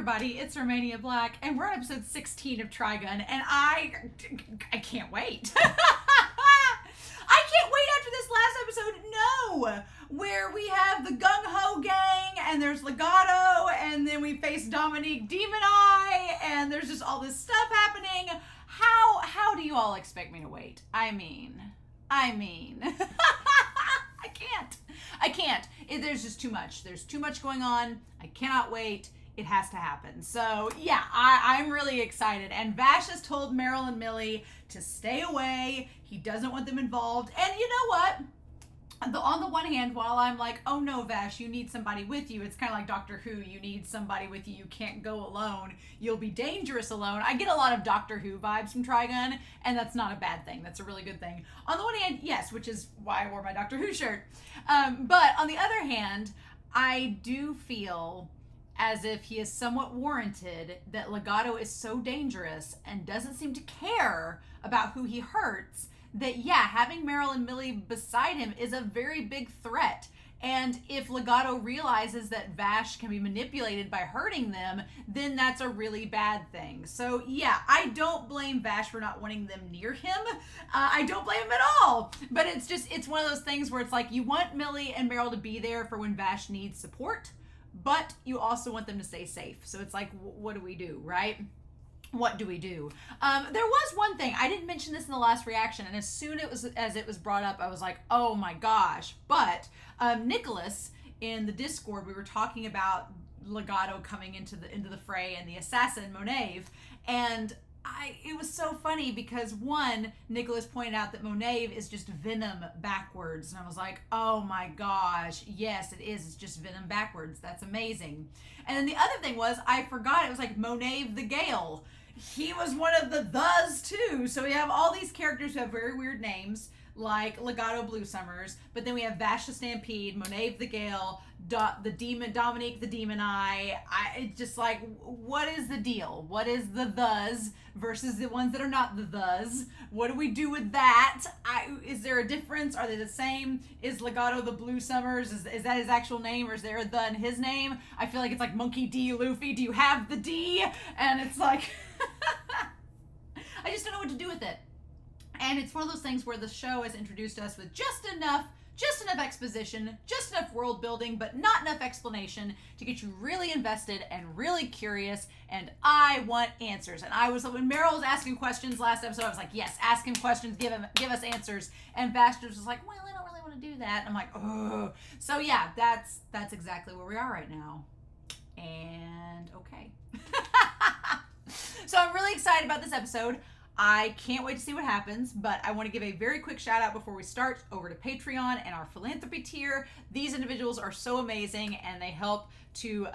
everybody, it's Romania Black, and we're on episode 16 of Trigun, and I can't wait. I can't wait after this last episode, no, where we have the Gung-Ho Gang, and there's Legato, and then we face Dominique Demon Eye, and there's just all this stuff happening. How do you all expect me to wait? I mean, I can't. There's just too much. There's too much going on. I cannot wait. It has to happen. So yeah, I'm really excited. And Vash has told Meryl and Millie to stay away. He doesn't want them involved. And you know what? On the one hand, while I'm like, oh no, Vash, you need somebody with you. It's kind of like Doctor Who. You need somebody with you. You can't go alone. You'll be dangerous alone. I get a lot of Doctor Who vibes from Trigun, and that's not a bad thing. That's a really good thing. On the one hand, yes, which is why I wore my Doctor Who shirt. But on the other hand, I do feel as if he is somewhat warranted that Legato is so dangerous and doesn't seem to care about who he hurts, that yeah, having Meryl and Millie beside him is a very big threat. And if Legato realizes that Vash can be manipulated by hurting them, then that's a really bad thing. So yeah, I don't blame Vash for not wanting them near him. I don't blame him at all. But it's one of those things where it's like you want Millie and Meryl to be there for when Vash needs support, but you also want them to stay safe. So it's like, what do we do, right? What do we do? There was one thing, I didn't mention this in the last reaction, and as soon as it was brought up, I was like, oh my gosh. But Nicholas, in the Discord, we were talking about Legato coming into the fray and the assassin, Monave, and it was so funny because one, Nicholas pointed out that Monave is just Venom backwards. And I was like, oh my gosh, yes, it is. It's just Venom backwards. That's amazing. And then the other thing was, I forgot, it was like Monave the Gale. He was one of the thes too. So we have all these characters who have very weird names, like Legato Blue Summers, but then we have Vash the Stampede, Monave the Gale, Dominique the Demon Eye. It's just like, what is the deal? What is the thes versus the ones that are not the thes? What do we do with that? Is there a difference? Are they the same? Is Legato the Blue Summers? Is that his actual name, or is there a the in his name? I feel like it's like Monkey D. Luffy. Do you have the D? And it's like, I just don't know what to do with it. And it's one of those things where the show has introduced us with just enough exposition, just enough world building, but not enough explanation to get you really invested and really curious. And I want answers. And when Meryl was asking questions last episode, I was like, yes, ask him questions, give us answers. And Vash was just like, well, I don't really want to do that. And I'm like, oh. So yeah, that's exactly where we are right now. And okay. So I'm really excited about this episode. I can't wait to see what happens, but I want to give a very quick shout out before we start over to Patreon and our philanthropy tier. These individuals are so amazing, and they help to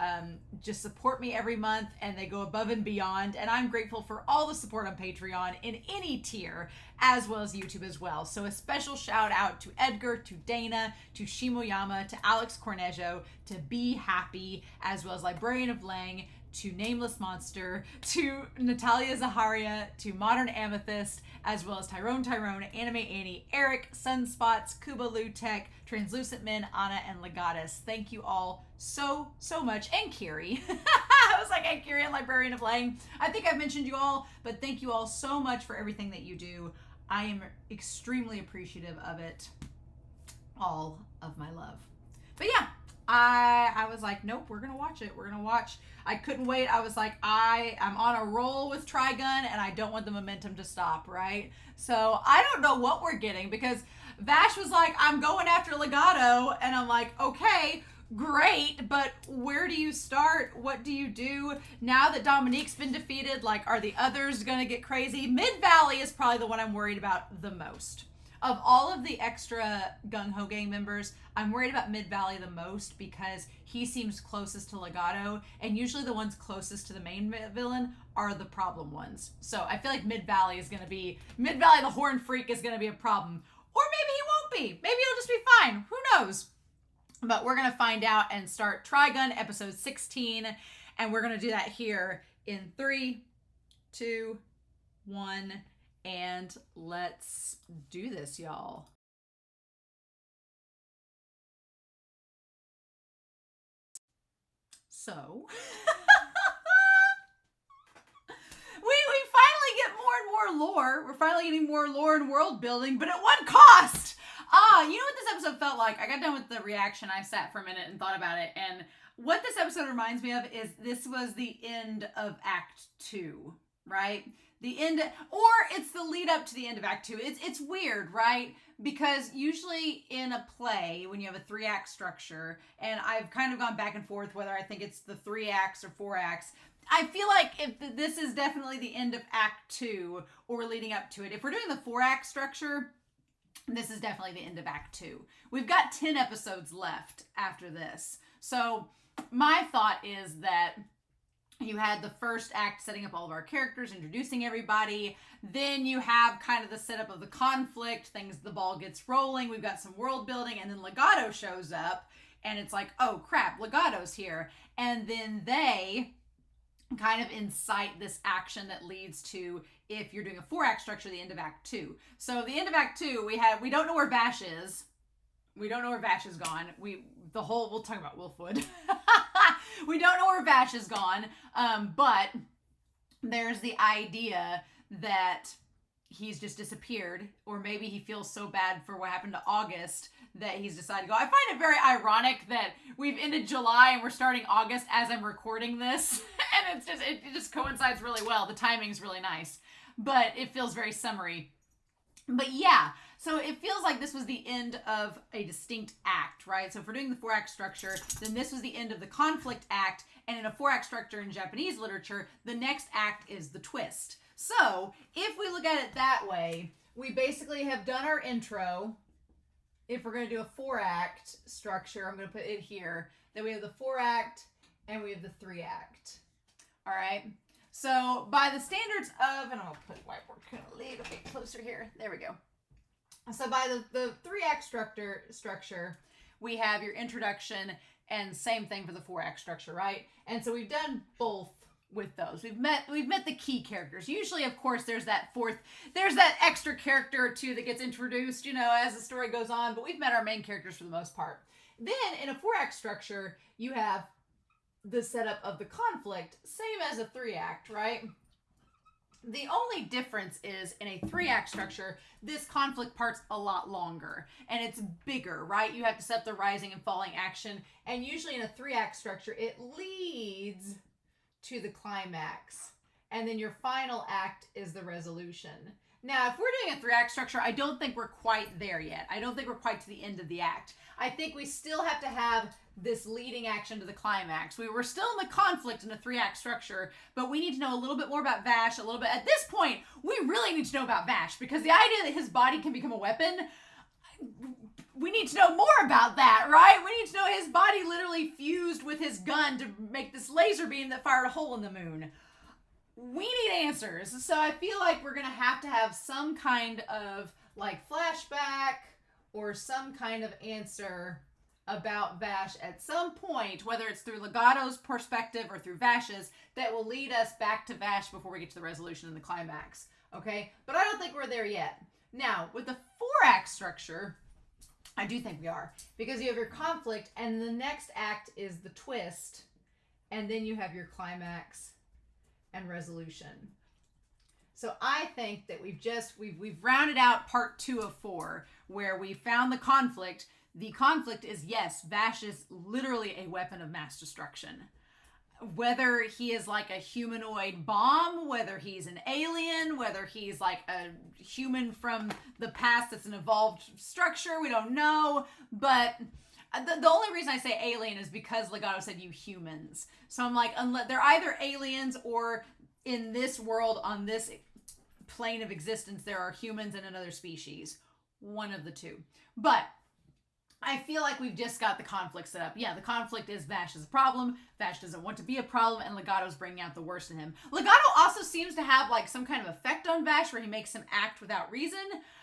just support me every month, and they go above and beyond. And I'm grateful for all the support on Patreon in any tier, as well as YouTube as well. So a special shout out to Edgar, to Dana, to Shimoyama, to Alex Cornejo, to Be Happy, as well as Librarian of Lang, to Nameless Monster, to Natalia Zaharia, to Modern Amethyst, as well as Tyrone, Anime Annie, Eric, Sunspots, Kuba Lu Tech, Translucent Men, Anna, and Legatus. Thank you all so much. And Kiri. I was like, and Kiri and Librarian of Lang. I think I've mentioned you all, but thank you all so much for everything that you do. I am extremely appreciative of it. All of my love. But yeah, I was like, nope, we're gonna watch it. We're gonna watch. I couldn't wait. I was like, I'm on a roll with Trigun, and I don't want the momentum to stop, right? So I don't know what we're getting, because Vash was like, I'm going after Legato, and I'm like, okay, great, but where do you start? What do you do now that Dominique's been defeated? Like, are the others gonna get crazy? Mid-Valley is probably the one I'm worried about the most. Of all of the extra Gung-Ho Gang members, I'm worried about Mid-Valley the most, because he seems closest to Legato, and usually the ones closest to the main villain are the problem ones. So I feel like Mid-Valley the Horn Freak is going to be a problem. Or maybe he won't be. Maybe he'll just be fine. Who knows? But we're going to find out and start Trigun episode 16, and we're going to do that here in 3, 2, 1... and let's do this, y'all. So, lore. We're finally getting more lore and world building, but at what cost? You know what this episode felt like? I got done with the reaction. I sat for a minute and thought about it. And what this episode reminds me of is this was the end of Act 2, right? The end, or it's the lead up to the end of Act 2. It's weird, right? Because usually in a play, when you have a 3-act structure, and I've kind of gone back and forth whether I think it's the 3 acts or 4 acts, I feel like if this is definitely the end of Act 2 or leading up to it. If we're doing the 4-act structure, this is definitely the end of Act 2. We've got 10 episodes left after this. So my thought is that you had the first act setting up all of our characters, introducing everybody. Then you have kind of the setup of the conflict, the ball gets rolling. We've got some world building, and then Legato shows up, and it's like, oh crap, Legato's here. And then they kind of incite this action that leads to, if you're doing a 4-act structure, the end of Act 2. So the end of Act 2, we don't know where Vash is. We don't know where Vash is gone. We'll talk about Wolfwood. We don't know where Vash is gone, but there's the idea that he's just disappeared, or maybe he feels so bad for what happened to August that he's decided to go. I find it very ironic that we've ended July and we're starting August as I'm recording this, and it just coincides really well. The timing's really nice, but it feels very summery. But yeah, so it feels like this was the end of a distinct act, right? So if we're doing the 4-act structure, then this was the end of the conflict act. And in a 4-act structure in Japanese literature, the next act is the twist. So if we look at it that way, we basically have done our intro. If we're going to do a 4-act structure, I'm going to put it here. Then we have the 4-act and we have the 3-act. All right. So by the standards of, and I'll put whiteboard a little bit closer here. There we go. So by the 3-act structure, we have your introduction, and same thing for the 4-act structure, right? And so we've done both with those. We've met the key characters. Usually, of course, there's that extra character or two that gets introduced, as the story goes on, but we've met our main characters for the most part. Then in a 4-act structure, you have the setup of the conflict, same as a 3-act, right? The only difference is in a 3-act structure, this conflict part's a lot longer and it's bigger, right? You have to set the rising and falling action. And usually in a 3-act structure, it leads to the climax. And then your final act is the resolution. Now, if we're doing a 3-act structure, I don't think we're quite there yet. I don't think we're quite to the end of the act. I think we still have to have this leading action to the climax. We were still in the conflict in a 3-act structure, but we need to know a little bit more about Vash, a little bit. At this point, we really need to know about Vash, because the idea that his body can become a weapon, we need to know more about that, right? We need to know his body literally fused with his gun to make this laser beam that fired a hole in the moon. We need answers. So I feel like we're going to have some kind of like flashback or some kind of answer about Vash at some point, whether it's through Legato's perspective or through Vash's, that will lead us back to Vash before we get to the resolution and the climax. Okay? But I don't think we're there yet. Now, with the 4-act structure, I do think we are. Because you have your conflict, and the next act is the twist, and then you have your climax and resolution. So I think that we've rounded out part 2 of 4, where we found the conflict. The conflict is, yes, Vash is literally a weapon of mass destruction. Whether he is like a humanoid bomb, whether he's an alien, whether he's like a human from the past that's an evolved structure, we don't know. But the only reason I say alien is because Legato said you humans. So I'm like, unless they're either aliens, or in this world, on this plane of existence, there are humans and another species. One of the two. But I feel like we've just got the conflict set up. Yeah, the conflict is Vash is a problem. Vash doesn't want to be a problem, and Legato's bringing out the worst in him. Legato also seems to have like some kind of effect on Vash where he makes him act without reason.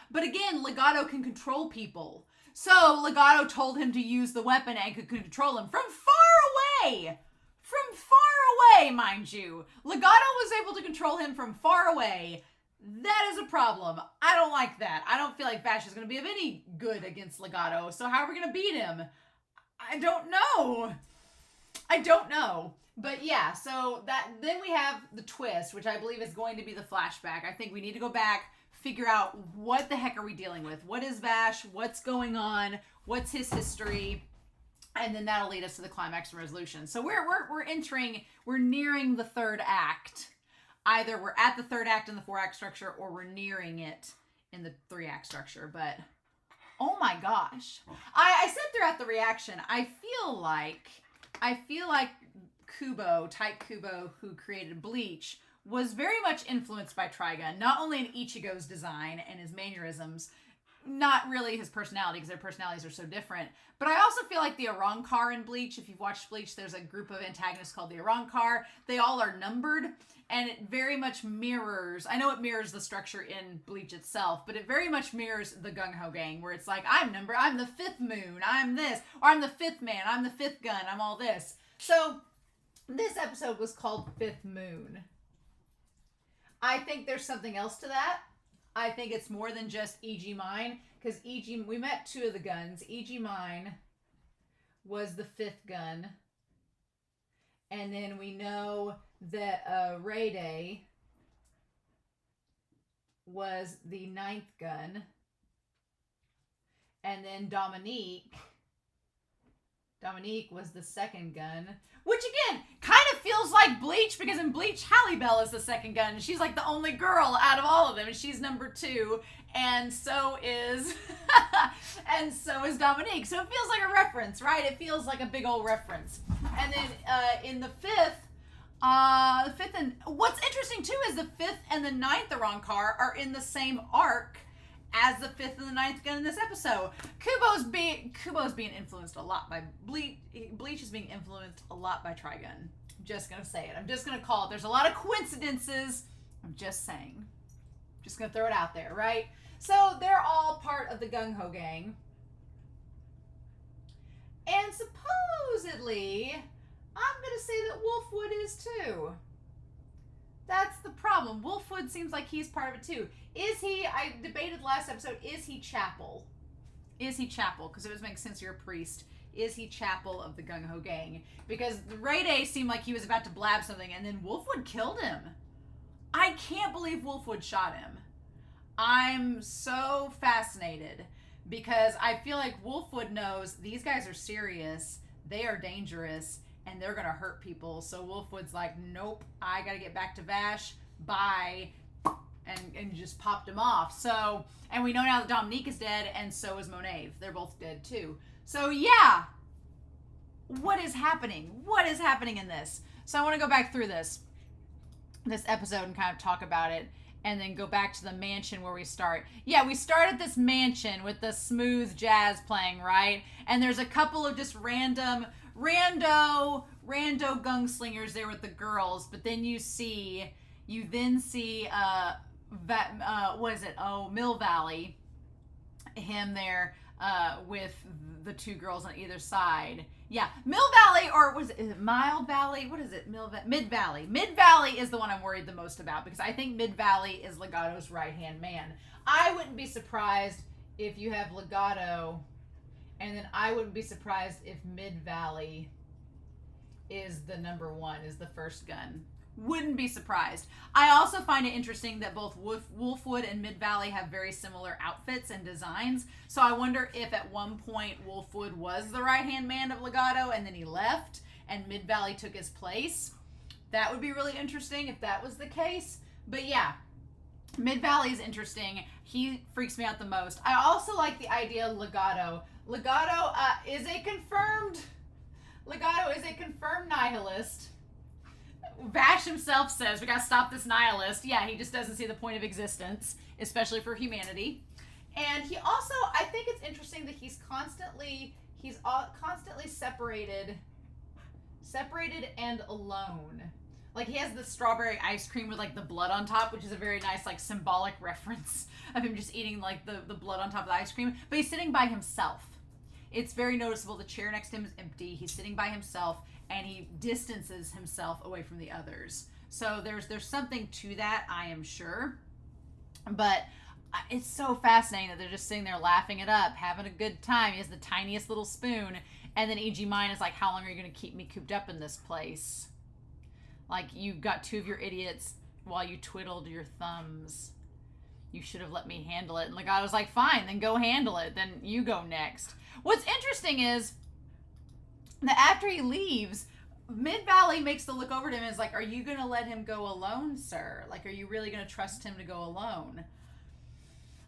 But again, Legato can control people. So Legato told him to use the weapon and could control him from far away. From far away, mind you. Legato was able to control him from far away. That is a problem. I don't like that. I don't feel like Vash is going to be of any good against Legato. So how are we going to beat him? I don't know. I don't know. But yeah, so then we have the twist, which I believe is going to be the flashback. I think we need to go back, figure out what the heck are we dealing with? What is Vash? What's going on? What's his history? And then that'll lead us to the climax and resolution. So we're nearing the third act. Either we're at the third act in the 4-act structure, or we're nearing it in the 3-act structure. But oh my gosh, I said throughout the reaction, I feel like Type Kubo, who created Bleach, was very much influenced by Trigun, not only in Ichigo's design and his mannerisms, not really his personality, because their personalities are so different, but I also feel like the Arrancar in Bleach, if you've watched Bleach, there's a group of antagonists called the Arrancar. They all are numbered, and it very much mirrors, I know it mirrors the structure in Bleach itself, but it very much mirrors the Gung-Ho Gang, where it's like, I'm the 5th moon, I'm this, or I'm the 5th man, I'm the 5th gun, I'm all this. So this episode was called 5th Moon. I think there's something else to that. I think it's more than just E.G. Mine, because we met 2 of the guns. E.G. Mine was the 5th gun. And then we know that Rayday was the 9th gun. And then Dominique was the 2nd gun. Which, again, kind of feels like Bleach, because in Bleach, Halle Bell is the 2nd gun. She's like the only girl out of all of them, and she's number 2. And so is Dominique. So it feels like a reference, right? It feels like a big old reference. And then in the 5th, and what's interesting too is the 5th and the 9th Arrancar are in the same arc as the 5th and the 9th gun in this episode. Kubo's being influenced a lot by Bleach. Bleach is being influenced a lot by Trigun. I'm just gonna say it. I'm just gonna call it. There's a lot of coincidences. I'm just saying. Just gonna throw it out there, right? So they're all part of the Gung-Ho Gang. And supposedly, I'm gonna say that Wolfwood is too. That's the problem. Wolfwood seems like he's part of it too. Is he, I debated last episode, is he Chapel? Is he Chapel? Because it would make sense you're a priest. Is he Chapel of the Gung-Ho Gang? Because Rayday seemed like he was about to blab something, and then Wolfwood killed him. I can't believe Wolfwood shot him. I'm so fascinated, because I feel like Wolfwood knows these guys are serious, they are dangerous, and they're going to hurt people. So Wolfwood's like, nope, I got to get back to Vash. Bye. And just popped him off. So, and we know now that Dominique is dead, and so is Monave. They're both dead too. So yeah, what is happening? What is happening in this? So I want to go back through this episode and kind of talk about it, and then go back to the mansion where we start. Yeah, we start at this mansion with the smooth jazz playing, right? And there's a couple of just rando gunslingers there with the girls, but then you then see Mill Valley, him there with the 2 girls on either side. Yeah, Mill Valley, or is it Mild Valley? What is it? Mid Valley. Mid Valley is the one I'm worried the most about, because I think Mid Valley is Legato's right-hand man. I wouldn't be surprised if you have Legato, and then I wouldn't be surprised if Mid Valley is the number 1, is the 1st gun. Wouldn't be surprised. I also find it interesting that both Wolfwood and Mid Valley have very similar outfits and designs. So I wonder if at one point Wolfwood was the right-hand man of Legato and then he left and Mid Valley took his place. That would be really interesting if that was the case. But yeah, Mid Valley is interesting. He freaks me out the most. I also like the idea of Legato. Legato is a confirmed nihilist. Vash himself says, we gotta stop this nihilist. Yeah, he just doesn't see the point of existence, especially for humanity. And he also, I think it's interesting that he's constantly separated and alone. Like, he has the strawberry ice cream with, like, the blood on top, which is a very nice, like, symbolic reference of him just eating, like, the blood on top of the ice cream. But he's sitting by himself. It's very noticeable. The chair next to him is empty. He's sitting by himself, and he distances himself away from the others. So there's something to that, I am sure. But it's so fascinating that they're just sitting there laughing it up, having a good time. He has the tiniest little spoon, And then E.G. Mine is like, how long are you going to keep me cooped up in this place? Like, you got 2 of your idiots while you twiddled your thumbs. You should have let me handle it. And Legato's like, fine, then go handle it. Then you go next. What's interesting is that after he leaves, Mid-Valley makes the look over to him and is like, are you going to let him go alone, sir? Like, are you really going to trust him to go alone?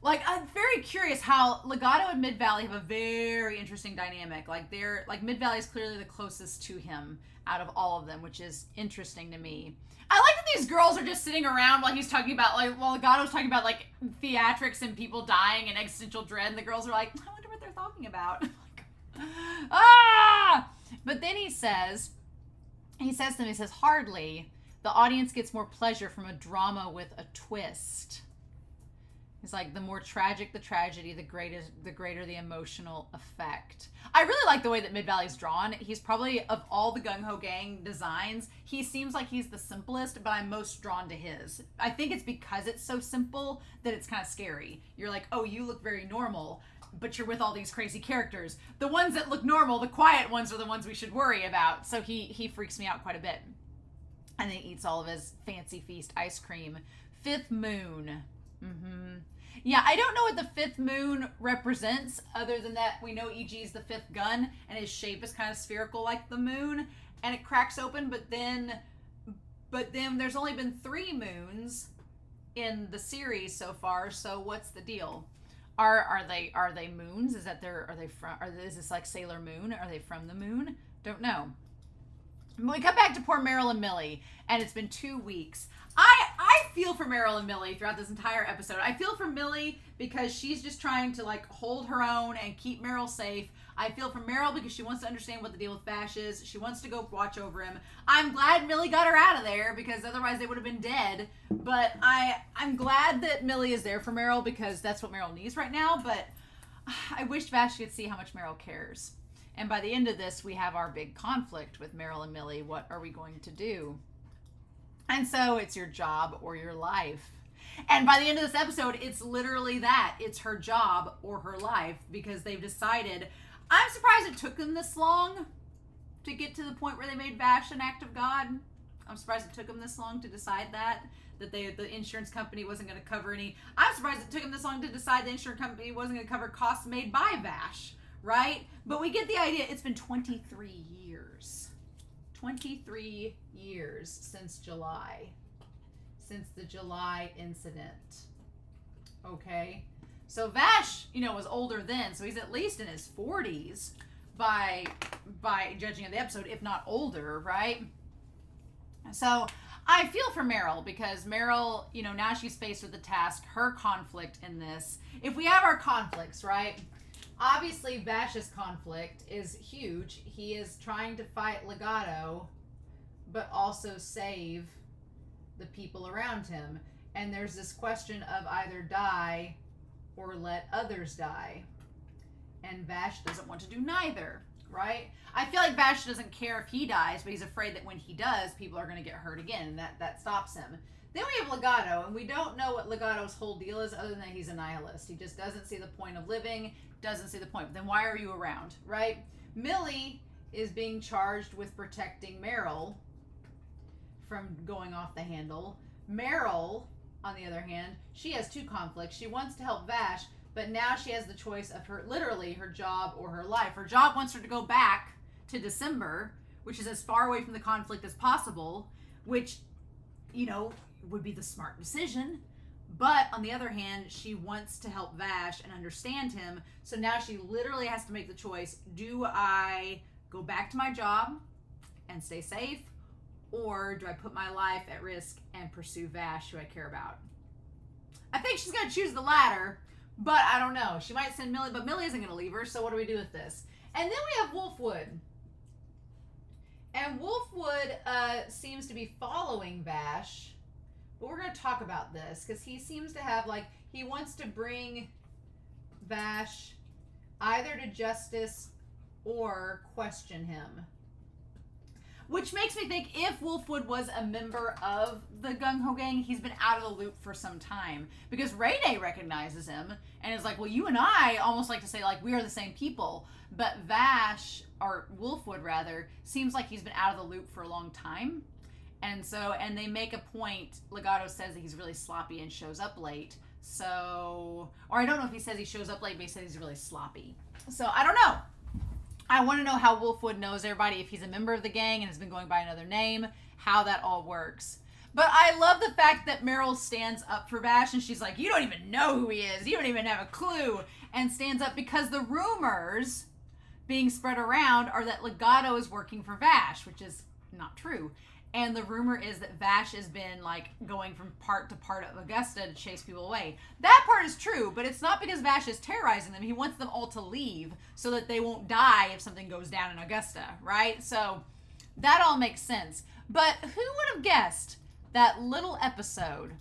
Like, I'm very curious how Legato and Mid-Valley have a very interesting dynamic. Like, Mid-Valley is clearly the closest to him out of all of them, which is interesting to me. I like that these girls are just sitting around while he's talking about, like, while Legato's talking about, like, theatrics and people dying and existential dread, and the girls are like, I wonder what they're talking about. Ah! But then he says to them, he says, hardly. The audience gets more pleasure from a drama with a twist. He's like, the more tragic the tragedy, the greater the emotional effect. I really like the way that Mid-Valley's drawn. He's probably, of all the Gung-Ho Gang designs, he seems like he's the simplest, but I'm most drawn to his. I think it's because it's so simple that it's kind of scary. You're like, oh, you look very normal, but you're with all these crazy characters. The ones that look normal, the quiet ones, are the ones we should worry about. So he freaks me out quite a bit. And then he eats all of his fancy feast ice cream. 5th moon. Yeah, I don't know what the 5th moon represents, other than that we know EG's the 5th gun, and his shape is kind of spherical like the moon, and it cracks open, but then there's only been 3 moons in the series so far, so what's the deal? Are they moons? Is this like Sailor Moon? Are they from the moon? Don't know. When we come back to poor Meryl and Millie, and it's been 2 weeks. I feel for Meryl and Millie throughout this entire episode. I feel for Millie because she's just trying to, like, hold her own and keep Meryl safe. I feel for Meryl because she wants to understand what the deal with Vash is. She wants to go watch over him. I'm glad Millie got her out of there because otherwise they would have been dead. But I'm glad that Millie is there for Meryl because that's what Meryl needs right now. But I wish Vash could see how much Meryl cares. And by the end of this, we have our big conflict with Meryl and Millie. What are we going to do? And so it's your job or your life. And by the end of this episode, it's literally that. It's her job or her life because they've decided. I'm surprised it took them this long to get to the point where they made Vash an act of God. I'm surprised it took them this long to decide that the insurance company wasn't going to cover any. I'm surprised it took them this long to decide the insurance company wasn't going to cover costs made by Vash, right? But we get the idea. It's been 23 years. 23 years since July. Since the July incident. Okay? So Vash, was older then, so he's at least in his 40s by judging of the episode, if not older, right? So I feel for Meryl because Meryl, now she's faced with the task, her conflict in this. If we have our conflicts, right? Obviously, Vash's conflict is huge. He is trying to fight Legato, but also save the people around him. And there's this question of either die or let others die. And Vash doesn't want to do neither, right? I feel like Vash doesn't care if he dies, but he's afraid that when he does, people are going to get hurt again, and that stops him. Then we have Legato, and we don't know what Legato's whole deal is other than that he's a nihilist. He just doesn't see the point of living, doesn't see the point. But then why are you around, right? Millie is being charged with protecting Meryl from going off the handle. Meryl, on the other hand, she has 2 conflicts. She wants to help Vash, but now she has the choice of literally her job or her life. Her job wants her to go back to December, which is as far away from the conflict as possible, which, would be the smart decision. But on the other hand, she wants to help Vash and understand him. So now she literally has to make the choice. Do I go back to my job and stay safe? Or do I put my life at risk and pursue Vash, who I care about? I think she's going to choose the latter, but I don't know. She might send Millie, but Millie isn't going to leave her, so what do we do with this? And then we have Wolfwood. And Wolfwood seems to be following Vash, but we're going to talk about this, because he seems to have, he wants to bring Vash either to justice or question him. Which makes me think if Wolfwood was a member of the Gung-Ho Gang, he's been out of the loop for some time. Because Ray Day recognizes him and is like, well, you and I almost like to say, like, we are the same people. But Vash, or Wolfwood rather, seems like he's been out of the loop for a long time. And they make a point, Legato says that he's really sloppy and shows up late. So, or I don't know if he says he shows up late, but he says he's really sloppy. So, I don't know. I want to know how Wolfwood knows everybody, if he's a member of the gang and has been going by another name, how that all works. But I love the fact that Meryl stands up for Vash, and she's like, you don't even know who he is. You don't even have a clue. And stands up because the rumors being spread around are that Legato is working for Vash, which is not true. And the rumor is that Vash has been, like, going from part to part of Augusta to chase people away. That part is true, but it's not because Vash is terrorizing them. He wants them all to leave so that they won't die if something goes down in Augusta, right? So that all makes sense. But who would have guessed that little episode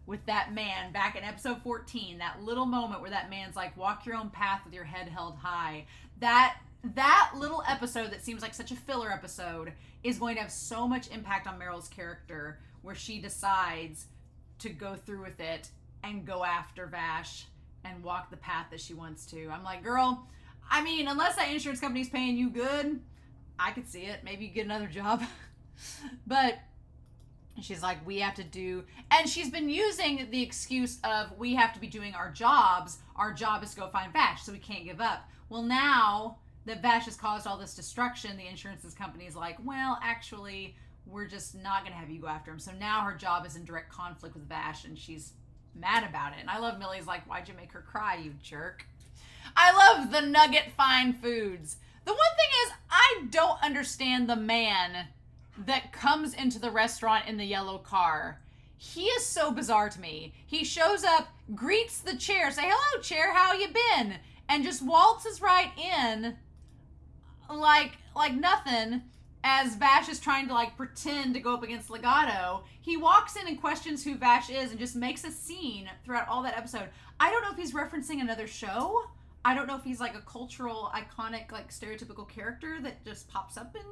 with that man back in episode 14, that little moment where that man's like, walk your own path with your head held high, that little episode that seems like such a filler episode is going to have so much impact on Meryl's character, where she decides to go through with it and go after Vash and walk the path that she wants to. I'm like, girl, I mean, unless that insurance company's paying you good, I could see it. Maybe you get another job. But she's like, we have to do, and she's been using the excuse of, we have to be doing our jobs. Our job is to go find Vash, so we can't give up. Well, now that Vash has caused all this destruction, the insurance company is like, well, actually, we're just not going to have you go after him. So now her job is in direct conflict with Vash, and she's mad about it. And I love Millie's like, why'd you make her cry, you jerk? I love the nugget fine foods. The one thing is, I don't understand the man that comes into the restaurant in the yellow car. He is so bizarre to me. He shows up, greets the chair, say, hello, chair, how you been? And just waltzes right in like nothing, as Vash is trying to like pretend to go up against Legato. He walks in and questions who Vash is and just makes a scene throughout all that episode. I don't know if he's referencing another show. I don't know if he's like a cultural, iconic, like stereotypical character that just pops up in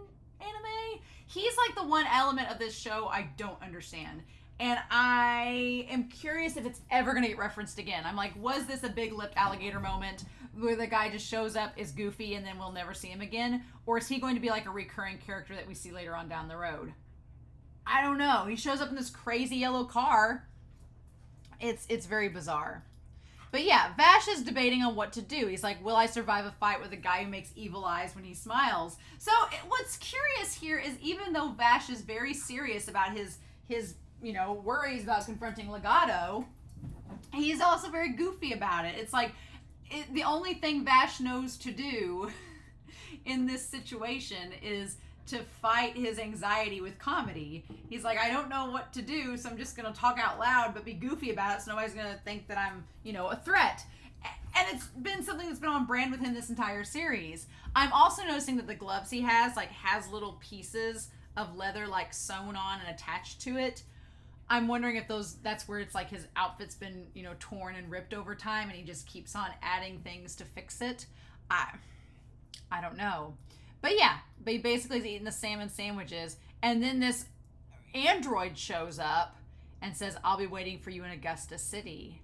anime. He's like the one element of this show I don't understand. And I am curious if it's ever going to get referenced again. I'm like, was this a big-lipped alligator moment where the guy just shows up, is goofy, and then we'll never see him again? Or is he going to be like a recurring character that we see later on down the road? I don't know. He shows up in this crazy yellow car. It's very bizarre. But yeah, Vash is debating on what to do. He's like, will I survive a fight with a guy who makes evil eyes when he smiles? So what's curious here is, even though Vash is very serious about his worries about confronting Legato, he's also very goofy about it. It's like, the only thing Vash knows to do in this situation is to fight his anxiety with comedy. He's like, I don't know what to do, so I'm just going to talk out loud but be goofy about it so nobody's going to think that I'm, a threat. And it's been something that's been on brand with him this entire series. I'm also noticing that the gloves he has little pieces of leather like sewn on and attached to it. I'm wondering if that's where it's like his outfit's been, torn and ripped over time, and he just keeps on adding things to fix it. I don't know. But yeah, he basically is eating the salmon sandwiches, and then this android shows up and says, I'll be waiting for you in Augusta City,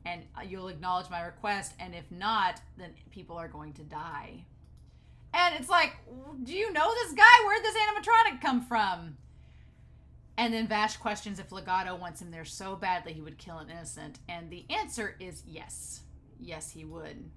and you'll acknowledge my request, and if not, then people are going to die. And it's like, do you know this guy? Where'd this animatronic come from? And then Vash questions if Legato wants him there so badly he would kill an innocent. And the answer is yes. Yes, he would.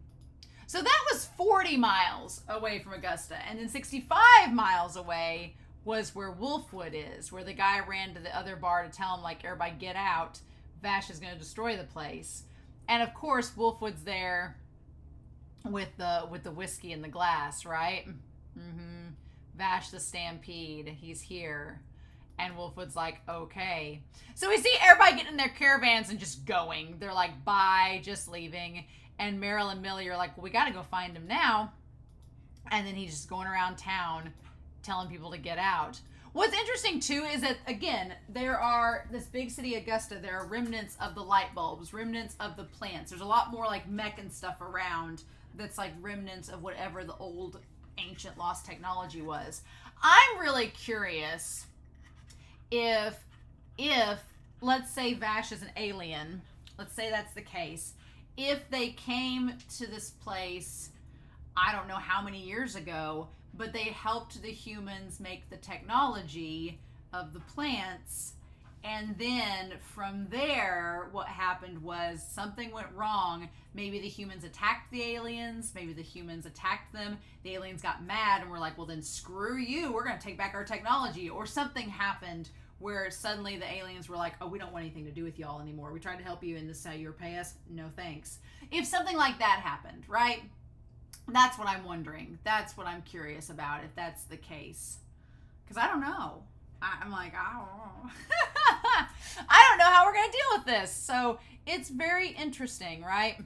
So that was 40 miles away from Augusta. And then 65 miles away was where Wolfwood is, where the guy ran to the other bar to tell him, like, everybody get out. Vash is going to destroy the place. And of course, Wolfwood's there with the whiskey in the glass, right? Mm-hmm. Vash the Stampede. He's here. And Wolfwood's like, okay. So we see everybody getting in their caravans and just going. They're like, bye, just leaving. And Meryl and Millie are like, well, we got to go find him now. And then he's just going around town telling people to get out. What's interesting, too, is that, again, this big city, Augusta, there are remnants of the light bulbs, remnants of the plants. There's a lot more, like, mech and stuff around that's, like, remnants of whatever the old ancient lost technology was. I'm really curious if let's say Vash is an alien, let's say that's the case, if they came to this place, I don't know how many years ago, but they helped the humans make the technology of the plants, and then from there what happened was something went wrong. Maybe the humans attacked the aliens, maybe the humans attacked them, the aliens got mad and were like, well then screw you, we're going to take back our technology, or something happened where suddenly the aliens were like, oh, we don't want anything to do with y'all anymore, we tried to help you and this is how you repay us, no thanks. If something like that happened, right? That's what I'm wondering. That's what I'm curious about, if that's the case. Because I don't know. I'm like, I don't know. I don't know how we're going to deal with this. So it's very interesting, right?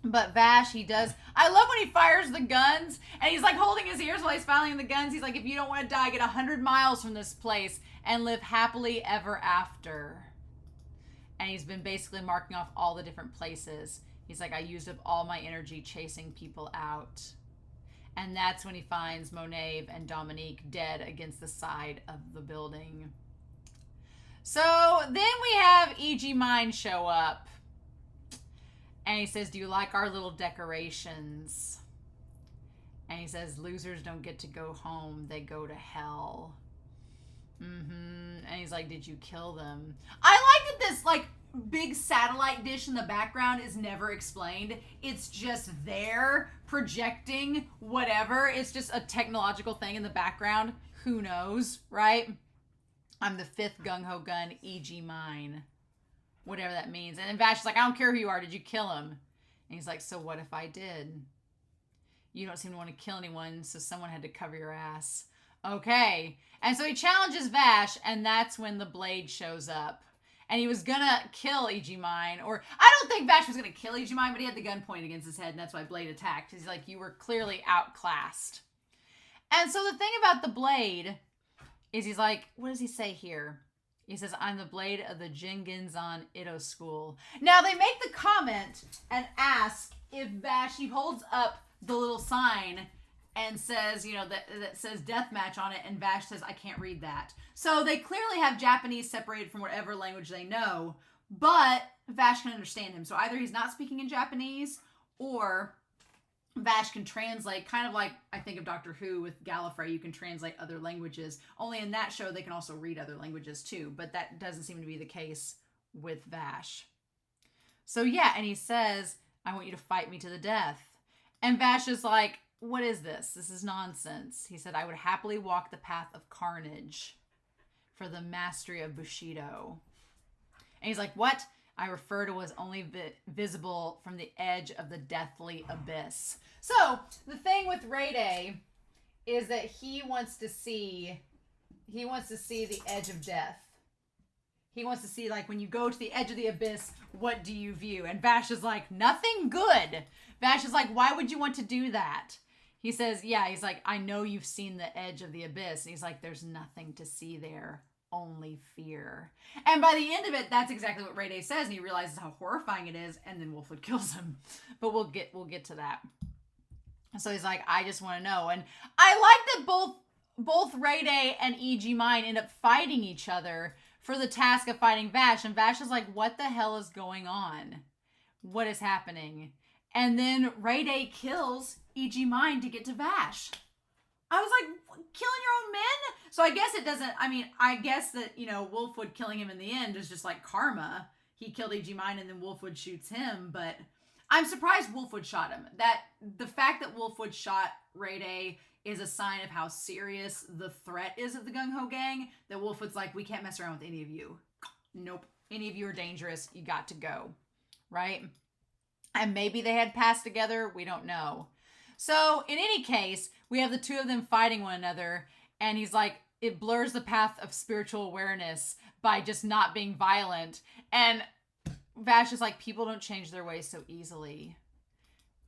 But Vash, he does. I love when he fires the guns and he's like holding his ears while he's firing the guns. He's like, if you don't want to die, get 100 miles from this place and live happily ever after. And he's been basically marking off all the different places. He's like, I used up all my energy chasing people out. And that's when he finds Monet and Dominique dead against the side of the building. So then we have E.G. Mine show up. And he says, do you like our little decorations? And he says, losers don't get to go home. They go to hell. And he's like, did you kill them? I like that this, like, big satellite dish in the background is never explained. It's just there projecting whatever. It's just a technological thing in the background. Who knows, right? I'm the 5th Gung-Ho gun, E.G. Mine. Whatever that means. And then Vash is like, I don't care who you are. Did you kill him? And he's like, so what if I did? You don't seem to want to kill anyone, so someone had to cover your ass. Okay. And so he challenges Vash, and that's when the blade shows up. And he was gonna kill E.G. Mine, or I don't think Vash was gonna kill E.G. Mine, but he had the gun pointed against his head, and that's why Blade attacked. He's like, you were clearly outclassed. And so the thing about the blade is he's like, what does he say here? He says, I'm the blade of the Jingenzan Ito school. Now they make the comment and ask if Vash, he holds up the little sign and says, you know, that says deathmatch on it, and Vash says, I can't read that. So they clearly have Japanese separated from whatever language they know, but Vash can understand him. So either he's not speaking in Japanese, or Vash can translate, kind of like, I think of Doctor Who with Gallifrey, you can translate other languages. Only in that show, they can also read other languages too, but that doesn't seem to be the case with Vash. So yeah, and he says, I want you to fight me to the death. And Vash is like, what is this? This is nonsense. He said, I would happily walk the path of carnage for the mastery of Bushido. And he's like, what? I refer to as only visible from the edge of the deathly abyss. So the thing with Ray Day is that he wants to see the edge of death. He wants to see, like, when you go to the edge of the abyss, what do you view? And Vash is like, nothing good. Vash is like, why would you want to do that? He says, yeah, he's like, I know you've seen the edge of the abyss. And he's like, there's nothing to see there, only fear. And by the end of it, that's exactly what Ray Day says, and he realizes how horrifying it is, and then Wolfwood kills him. But we'll get to that. So he's like, I just want to know. And I like that both Ray Day and E.G. Mine end up fighting each other for the task of fighting Vash. And Vash is like, what the hell is going on? What is happening? And then Ray Day kills E.G. Mine to get to Vash. I was like, killing your own men? So I guess it doesn't, I mean, I guess that, you know, Wolfwood killing him in the end is just like karma. He killed E.G. Mine and then Wolfwood shoots him, but I'm surprised Wolfwood shot him. That the fact that Wolfwood shot Ray Day is a sign of how serious the threat is of the Gung-Ho Gang, that Wolfwood's like, we can't mess around with any of you. Nope. Any of you are dangerous. You got to go. Right? And maybe they had passed together. We don't know. So in any case, we have the two of them fighting one another, and he's like, it blurs the path of spiritual awareness by just not being violent. And Vash is like, people don't change their ways so easily.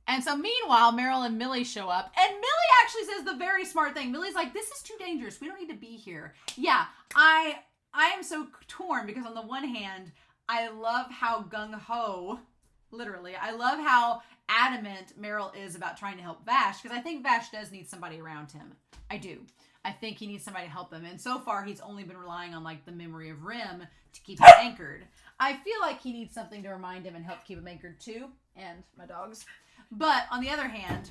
And so meanwhile, Meryl and Millie show up, and Millie actually says the very smart thing. Millie's like, this is too dangerous. We don't need to be here. Yeah, I am so torn, because on the one hand, I love how gung-ho, literally, I love how adamant Meryl is about trying to help Vash, because I think Vash does need somebody around him. I do. I think he needs somebody to help him. And so far, he's only been relying on, like, the memory of Rim to keep him anchored. I feel like he needs something to remind him and help keep him anchored, too. And my dogs. But, on the other hand,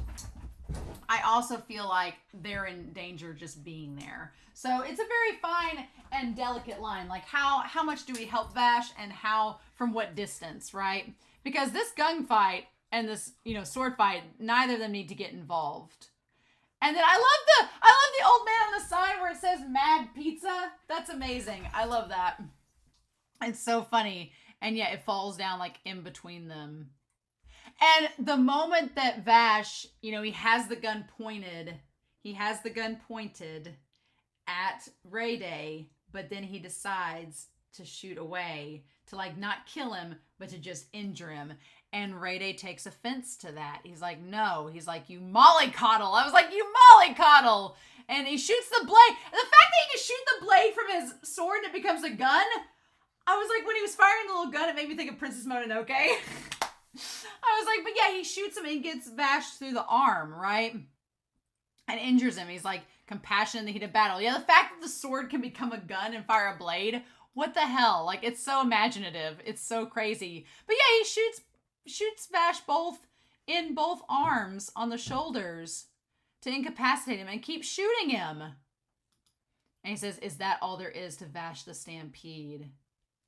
I also feel like they're in danger just being there. So, it's a very fine and delicate line. Like, how much do we help Vash, and how, from what distance, right? Because this gunfight and this, sword fight, neither of them need to get involved. And then I love the old man on the sign where it says Mad Pizza. That's amazing. I love that. It's so funny. And yet it falls down like in between them. And the moment that Vash, he has the gun pointed at Ray Day, but then he decides to shoot away, to like not kill him, but to just injure him. And Ray Day takes offense to that. He's like, no. He's like, you mollycoddle. I was like, you mollycoddle. And he shoots the blade. The fact that he can shoot the blade from his sword and it becomes a gun, I was like, when he was firing the little gun, it made me think of Princess Mononoke. I was like, but yeah, he shoots him and gets Vash through the arm, right? And injures him. He's like, compassion in the heat of battle. Yeah, the fact that the sword can become a gun and fire a blade, what the hell? Like, it's so imaginative. It's so crazy. But yeah, he shoots Vash in both arms on the shoulders to incapacitate him and keep shooting him. And he says, is that all there is to Vash the Stampede?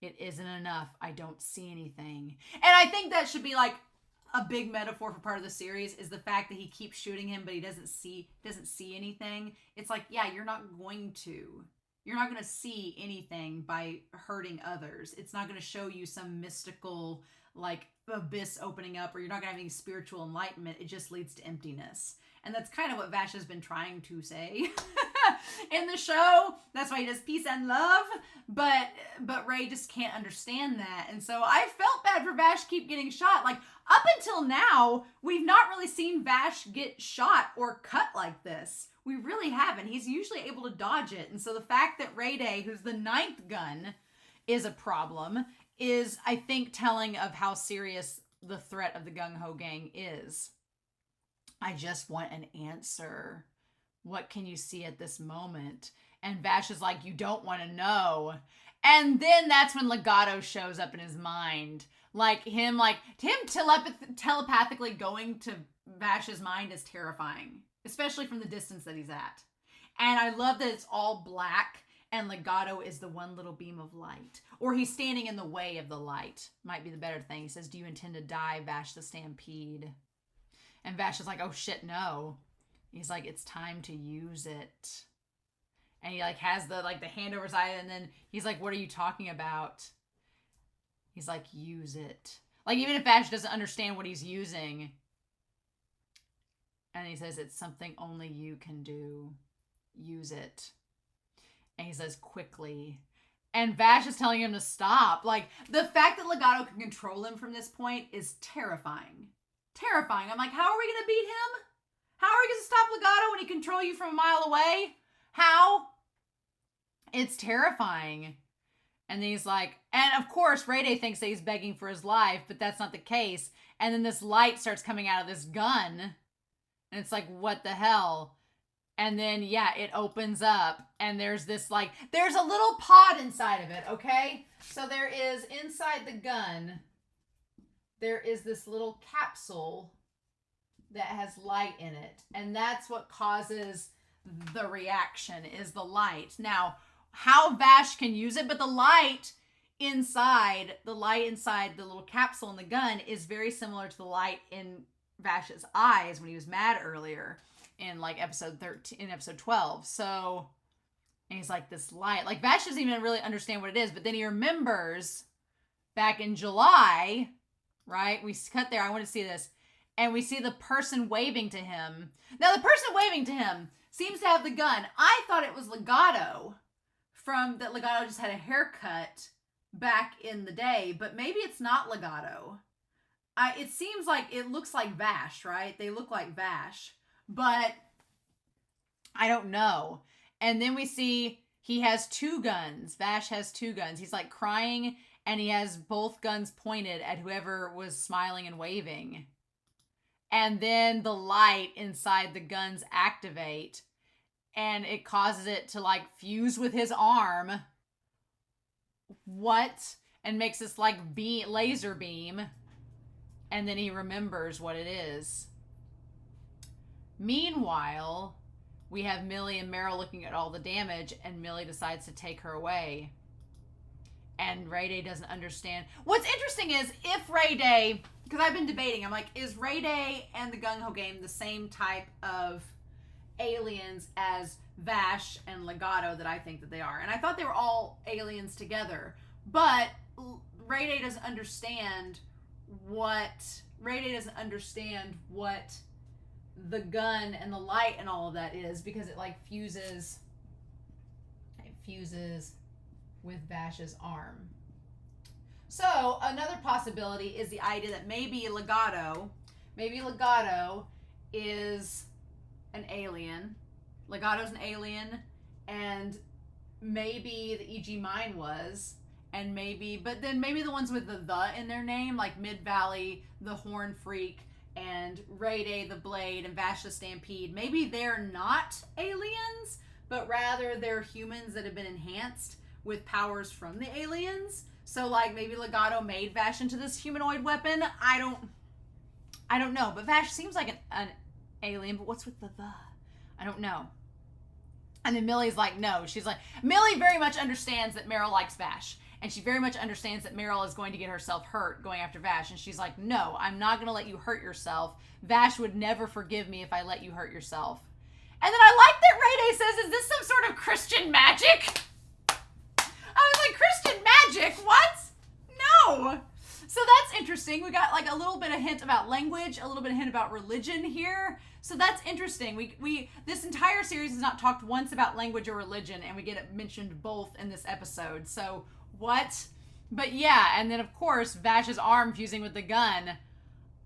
It isn't enough. I don't see anything. And I think that should be like a big metaphor for part of the series, is the fact that he keeps shooting him, but he doesn't see anything. It's like, yeah, you're not going to see anything by hurting others. It's not going to show you some mystical, like, abyss opening up, or you're not going to have any spiritual enlightenment. It just leads to emptiness. And that's kind of what Vash has been trying to say in the show. That's why he does peace and love. But Ray just can't understand that. And so I felt bad for Vash keep getting shot. Like, up until now, we've not really seen Vash get shot or cut like this. We really haven't. He's usually able to dodge it. And so the fact that Ray Day, who's the 9th gun, is a problem is, I think, telling of how serious the threat of the Gung-Ho Gang is. I just want an answer. What can you see at this moment? And Vash is like, you don't want to know. And then that's when Legato shows up in his mind. Him telepathically going to Vash's mind is terrifying, especially from the distance that he's at. And I love that it's all black and Legato is the one little beam of light. Or he's standing in the way of the light. Might be the better thing. He says, do you intend to die, Vash the Stampede? And Vash is like, oh shit, no. He's like, it's time to use it. And he has the hand over his eye, and then he's like, what are you talking about? He's like, use it. Even if Vash doesn't understand what he's using. And he says, it's something only you can do. Use it. And he says, quickly. And Vash is telling him to stop. The fact that Legato can control him from this point is terrifying. Terrifying. I'm like, how are we going to beat him? How are we going to stop Legato when he can control you from a mile away? How? It's terrifying. And then he's like, and of course, Ray Day thinks that he's begging for his life, but that's not the case. And then this light starts coming out of this gun. And it's like, what the hell? And then, yeah, it opens up. And there's this, there's a little pod inside of it, okay? So there is, inside the gun, there is this little capsule that has light in it. And that's what causes the reaction, is the light. Now, how Vash can use it, but the light inside the little capsule in the gun is very similar to the light in Vash's eyes when he was mad earlier in episode 13, in episode 12. So, and he's like, this light, Vash doesn't even really understand what it is, but then he remembers back in July, right? We cut there. I want to see this. And we see the person waving to him. Now, the person waving to him seems to have the gun. I thought it was Legato, that Legato just had a haircut back in the day, but maybe it's not Legato. It seems like it looks like Vash, right? They look like Vash, but I don't know. And then we see he has 2 guns. Vash has 2 guns. He's crying, and he has both guns pointed at whoever was smiling and waving. And then the light inside the guns activate, and it causes it to like fuse with his arm. What? And makes this like laser beam. And then he remembers what it is. Meanwhile, we have Millie and Meryl looking at all the damage, and Millie decides to take her away. And Ray Day doesn't understand. What's interesting is if Ray Day, because I've been debating, I'm like, is Ray Day and the Gung-Ho Gang the same type of aliens as Vash and Legato that I think that they are? And I thought they were all aliens together. But Ray Day doesn't understand what the gun and the light and all of that is, because it like fuses with Vash's arm. So another possibility is the idea that maybe Legato is an alien. Legato's an alien, and maybe the E.G. Mine was, and maybe the ones with the in their name, like Mid-Valley, the Horn Freak, and Ray Day, the Blade, and Vash the Stampede, maybe they're not aliens, but rather they're humans that have been enhanced with powers from the aliens. So like maybe Legato made Vash into this humanoid weapon. I don't know, but Vash seems like an alien, but what's with the? I don't know. And then Millie's like, no. She's like, Millie very much understands that Meryl likes Vash. And she very much understands that Meryl is going to get herself hurt going after Vash. And she's like, no, I'm not going to let you hurt yourself. Vash would never forgive me if I let you hurt yourself. And then I like that Ray Day says, is this some sort of Christian magic? I was like, Christian magic? What? No. So that's interesting. We got like a little bit of hint about language, a little bit of hint about religion here. So that's interesting. We this entire series has not talked once about language or religion, and we get it mentioned both in this episode. So what? But yeah, and then of course Vash's arm fusing with the gun.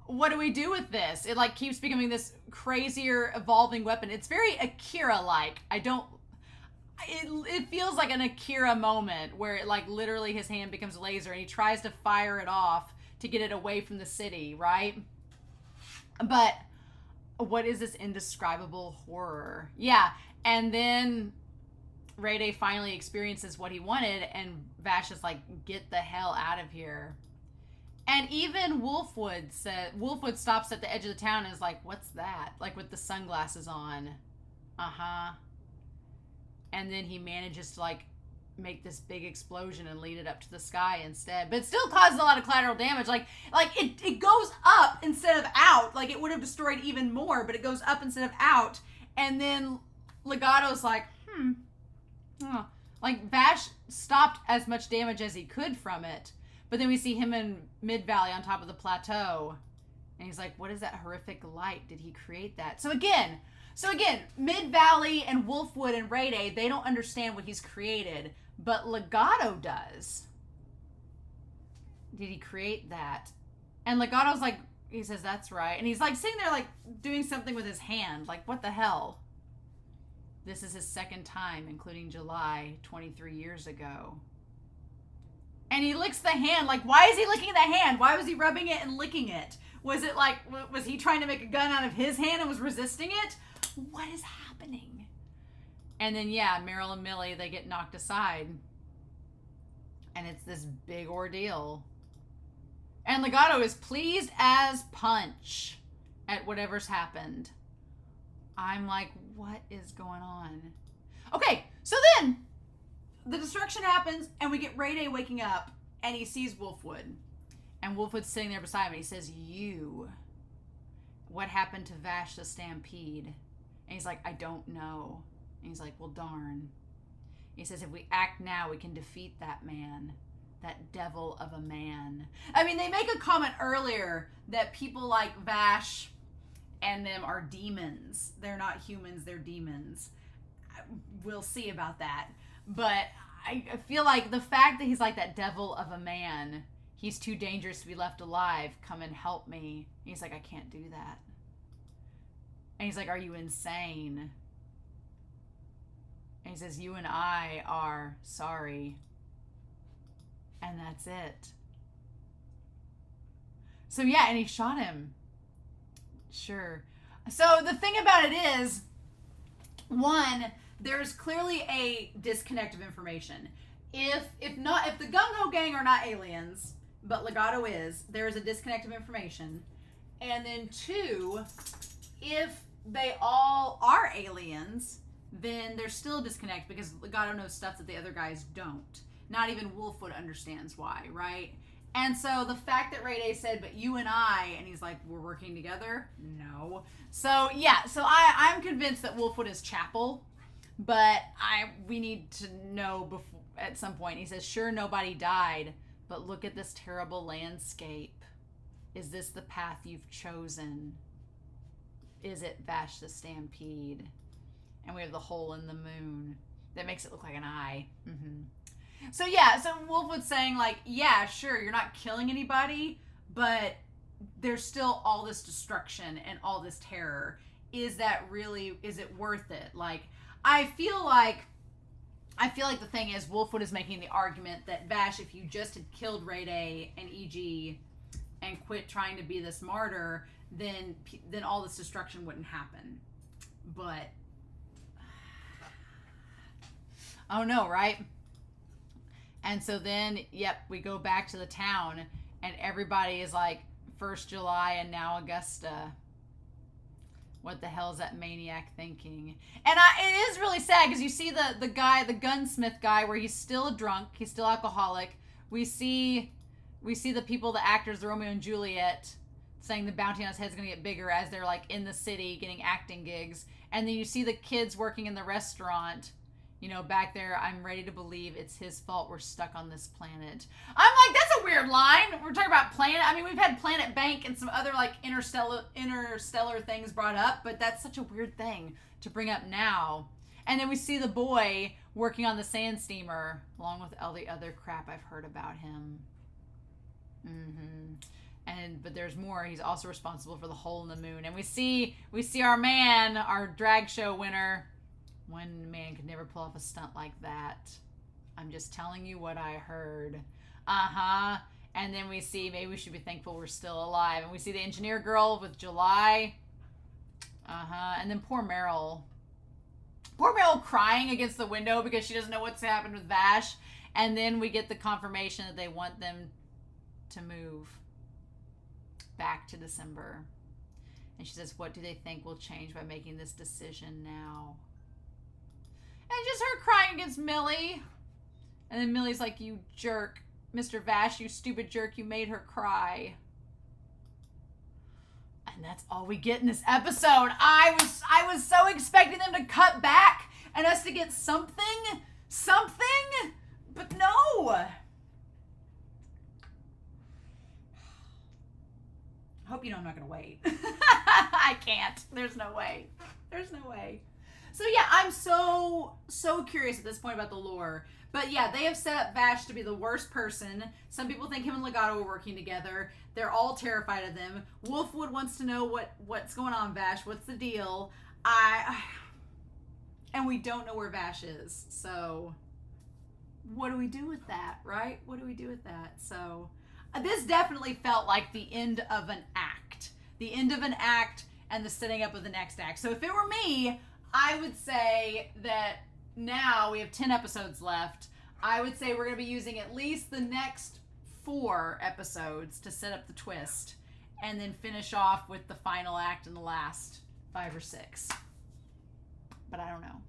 What do we do with this? It like keeps becoming this crazier evolving weapon. It's very Akira-like. It feels like an Akira moment where it like literally his hand becomes laser and he tries to fire it off to get it away from the city, right? But what is this indescribable horror? Yeah, and then Ray Day finally experiences what he wanted, and Vash is like, get the hell out of here. And even Wolfwood stops at the edge of the town and is like, what's that? Like with the sunglasses on. Uh-huh. And then he manages to like make this big explosion and lead it up to the sky instead. But it still causes a lot of collateral damage. Like it goes up instead of out. Like it would have destroyed even more, but it goes up instead of out. And then Legato's like, oh. Like Vash stopped as much damage as he could from it. But then we see him in Mid-Valley on top of the plateau. And he's like, what is that horrific light? Did he create that? So again, Mid-Valley and Wolfwood and Ray Day, they don't understand what he's created. But Legato does. Did he create that? And Legato's like, he says, that's right. And he's like sitting there like doing something with his hand. Like, what the hell? This is his second time, including July 23 years ago. And he licks the hand. Like, why is he licking the hand? Why was he rubbing it and licking it? Was it like, was he trying to make a gun out of his hand and was resisting it? What is happening? And then, yeah, Meryl and Millie, they get knocked aside. And it's this big ordeal. And Legato is pleased as punch at whatever's happened. I'm like, what is going on? Okay, so then the destruction happens, and we get Ray Day waking up, and he sees Wolfwood. And Wolfwood's sitting there beside him, and he says, what happened to Vash the Stampede? And he's like, I don't know. And he's like, well, darn. He says, if we act now, we can defeat that man. That devil of a man. I mean, they make a comment earlier that people like Vash and them are demons. They're not humans, they're demons. We'll see about that. But I feel like the fact that he's like that devil of a man, he's too dangerous to be left alive. Come and help me. And he's like, I can't do that. And he's like, are you insane? And he says, you and I are sorry. And that's it. So yeah, and he shot him. Sure. So the thing about it is, one, there's clearly a disconnect of information. If the Gung-Ho Gang are not aliens, but Legato is, there is a disconnect of information. And then two, if they all are aliens, then there's still a disconnect because Legato knows stuff that the other guys don't. Not even Wolfwood understands why, right? And so the fact that Ray Day said, but you and I, and he's like, we're working together? No. So yeah, so I'm convinced that Wolfwood is Chapel, but we need to know before, at some point. He says, sure, nobody died, but look at this terrible landscape. Is this the path you've chosen? Is it Vash the Stampede? And we have the hole in the moon that makes it look like an eye. Mm-hmm. So yeah, so Wolfwood's saying like, yeah, sure, you're not killing anybody, but there's still all this destruction and all this terror. Is it worth it? Like, I feel like the thing is, Wolfwood is making the argument that Vash, if you just had killed Ray Day and EG and quit trying to be this martyr, then all this destruction wouldn't happen. But oh no, right? And so then, yep, we go back to the town, and everybody is like, 1st July and now Augusta. What the hell is that maniac thinking? And it is really sad because you see the guy, the gunsmith guy, where he's still drunk, he's still alcoholic. We see the people, the actors, the Romeo and Juliet, saying the bounty on his head's gonna get bigger as they're like in the city getting acting gigs. And then you see the kids working in the restaurant. You know, back there, I'm ready to believe it's his fault we're stuck on this planet. I'm like, that's a weird line. We're talking about planet. I mean, we've had Planet Bank and some other like interstellar things brought up, but that's such a weird thing to bring up now. And then we see the boy working on the sand steamer, along with all the other crap I've heard about him. But there's more. He's also responsible for the hole in the moon. And we see our man, our drag show winner. One man could never pull off a stunt like that. I'm just telling you what I heard. And then we see, maybe we should be thankful we're still alive. And we see the engineer girl with July. And then poor Meryl. Poor Meryl crying against the window because she doesn't know what's happened with Vash. And then we get the confirmation that they want them to move back to December. And she says, what do they think will change by making this decision now? And just her crying against Millie. And then Millie's like, you jerk. Mr. Vash, you stupid jerk. You made her cry. And that's all we get in this episode. I was so expecting them to cut back and us to get something. But no. I hope you know I'm not going to wait. I can't. There's no way. So yeah, I'm so curious at this point about the lore. But yeah, they have set up Vash to be the worst person. Some people think him and Legato are working together. They're all terrified of them. Wolfwood wants to know what's going on, Vash. What's the deal? And we don't know where Vash is. So what do we do with that, right? What do we do with that? So this definitely felt like the end of an act. The end of an act and the setting up of the next act. So if it were me, I would say that now we have 10 episodes left. I would say we're going to be using at least the next 4 episodes to set up the twist and then finish off with the final act in the last 5 or 6. But I don't know.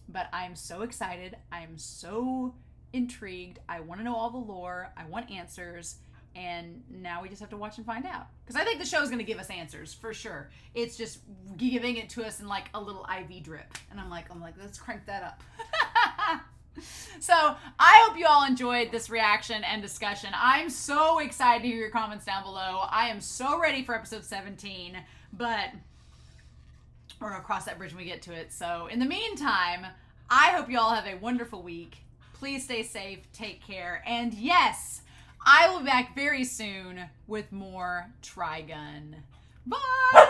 But I'm so excited. I'm so intrigued. I want to know all the lore. I want answers. And now we just have to watch and find out. Because I think the show is going to give us answers, for sure. It's just giving it to us in like a little IV drip. And I'm like, let's crank that up. So I hope you all enjoyed this reaction and discussion. I'm so excited to hear your comments down below. I am so ready for episode 17. But we're going to cross that bridge when we get to it. So in the meantime, I hope you all have a wonderful week. Please stay safe. Take care. And yes, I will be back very soon with more Trigun. Bye!